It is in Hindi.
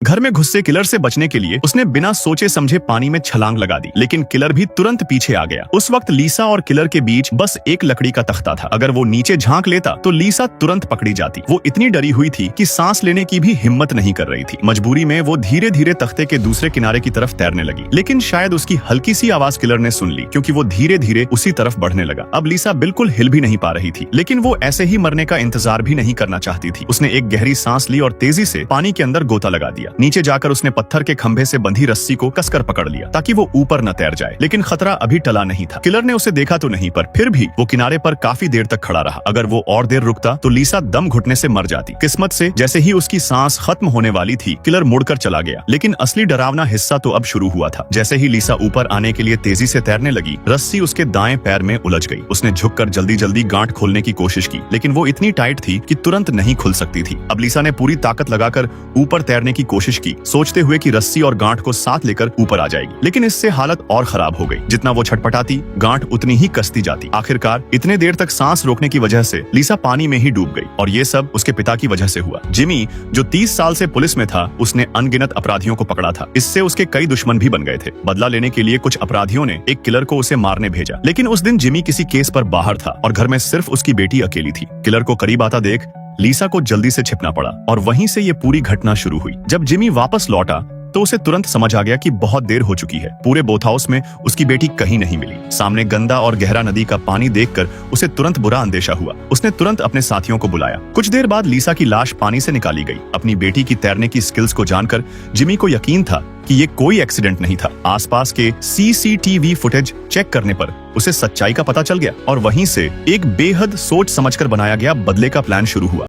घर में घुसे किलर से बचने के लिए उसने बिना सोचे समझे पानी में छलांग लगा दी, लेकिन किलर भी तुरंत पीछे आ गया। उस वक्त लीसा और किलर के बीच बस एक लकड़ी का तख्ता था। अगर वो नीचे झांक लेता तो लीसा तुरंत पकड़ी जाती। वो इतनी डरी हुई थी कि सांस लेने की भी हिम्मत नहीं कर रही थी। मजबूरी में वो धीरे धीरे तख्ते के दूसरे किनारे की तरफ तैरने लगी, लेकिन शायद उसकी हल्की सी आवाज किलर ने सुन ली, क्योंकि वो धीरे धीरे उसी तरफ बढ़ने लगा। अब लीसा बिल्कुल हिल भी नहीं पा रही थी, लेकिन वो ऐसे ही मरने का इंतजार भी नहीं करना चाहती थी। उसने एक गहरी सांस ली और तेजी से पानी के अंदर गोता लगा दिया। नीचे जाकर उसने पत्थर के खंभे से बंधी रस्सी को कसकर पकड़ लिया ताकि वो ऊपर न तैर जाए, लेकिन खतरा अभी टला नहीं था। किलर ने उसे देखा तो नहीं, पर फिर भी वो किनारे पर काफी देर तक खड़ा रहा। अगर वो और देर रुकता तो लीसा दम घुटने से मर जाती। किस्मत से जैसे ही उसकी सांस खत्म होने वाली थी, किलर मुड़कर चला गया, लेकिन असली डरावना हिस्सा तो अब शुरू हुआ था। जैसे ही लीसा ऊपर आने के लिए तेजी से तैरने लगी, रस्सी उसके दाएं पैर में उलझ गई। उसने झुककर जल्दी जल्दी गांठ खोलने की कोशिश की, लेकिन वो इतनी टाइट थी कि तुरंत नहीं खुल सकती थी। अब लीसा ने पूरी ताकत लगाकर ऊपर तैरने की कोशिश की, सोचते हुए कि रस्सी और गांठ को साथ लेकर ऊपर आ जाएगी, लेकिन इससे हालत और खराब हो गई। जितना वो छटपटाती, गांठ उतनी ही कसती जाती। आखिरकार इतने देर तक सांस रोकने की वजह से लीसा पानी में ही डूब गई, और ये सब उसके पिता की वजह से हुआ। जिमी, जो 30 साल से पुलिस में था, उसने अनगिनत अपराधियों को पकड़ा था। इससे उसके कई दुश्मन भी बन गए थे। बदला लेने के लिए कुछ अपराधियों ने एक किलर को उसे मारने भेजा, लेकिन उस दिन जिमी किसी केस पर बाहर था और घर में सिर्फ उसकी बेटी अकेली थी। किलर को करीब आता देख लीसा को जल्दी से छिपना पड़ा, और वहीं से ये पूरी घटना शुरू हुई। जब जिमी वापस लौटा तो उसे तुरंत समझ आ गया कि बहुत देर हो चुकी है। पूरे बोट हाउस में उसकी बेटी कहीं नहीं मिली। सामने गंदा और गहरा नदी का पानी देखकर उसे तुरंत बुरा अंदेशा हुआ। उसने तुरंत अपने साथियों को बुलाया। कुछ देर बाद लीसा की लाश पानी से निकाली गई। अपनी बेटी की तैरने की स्किल्स को जानकर जिमी को यकीन था कि ये कोई एक्सीडेंट नहीं था। आसपास के CCTV फुटेज चेक करने पर उसे सच्चाई का पता चल गया, और वहीं से एक बेहद सोच समझकर बनाया गया बदले का प्लान शुरू हुआ।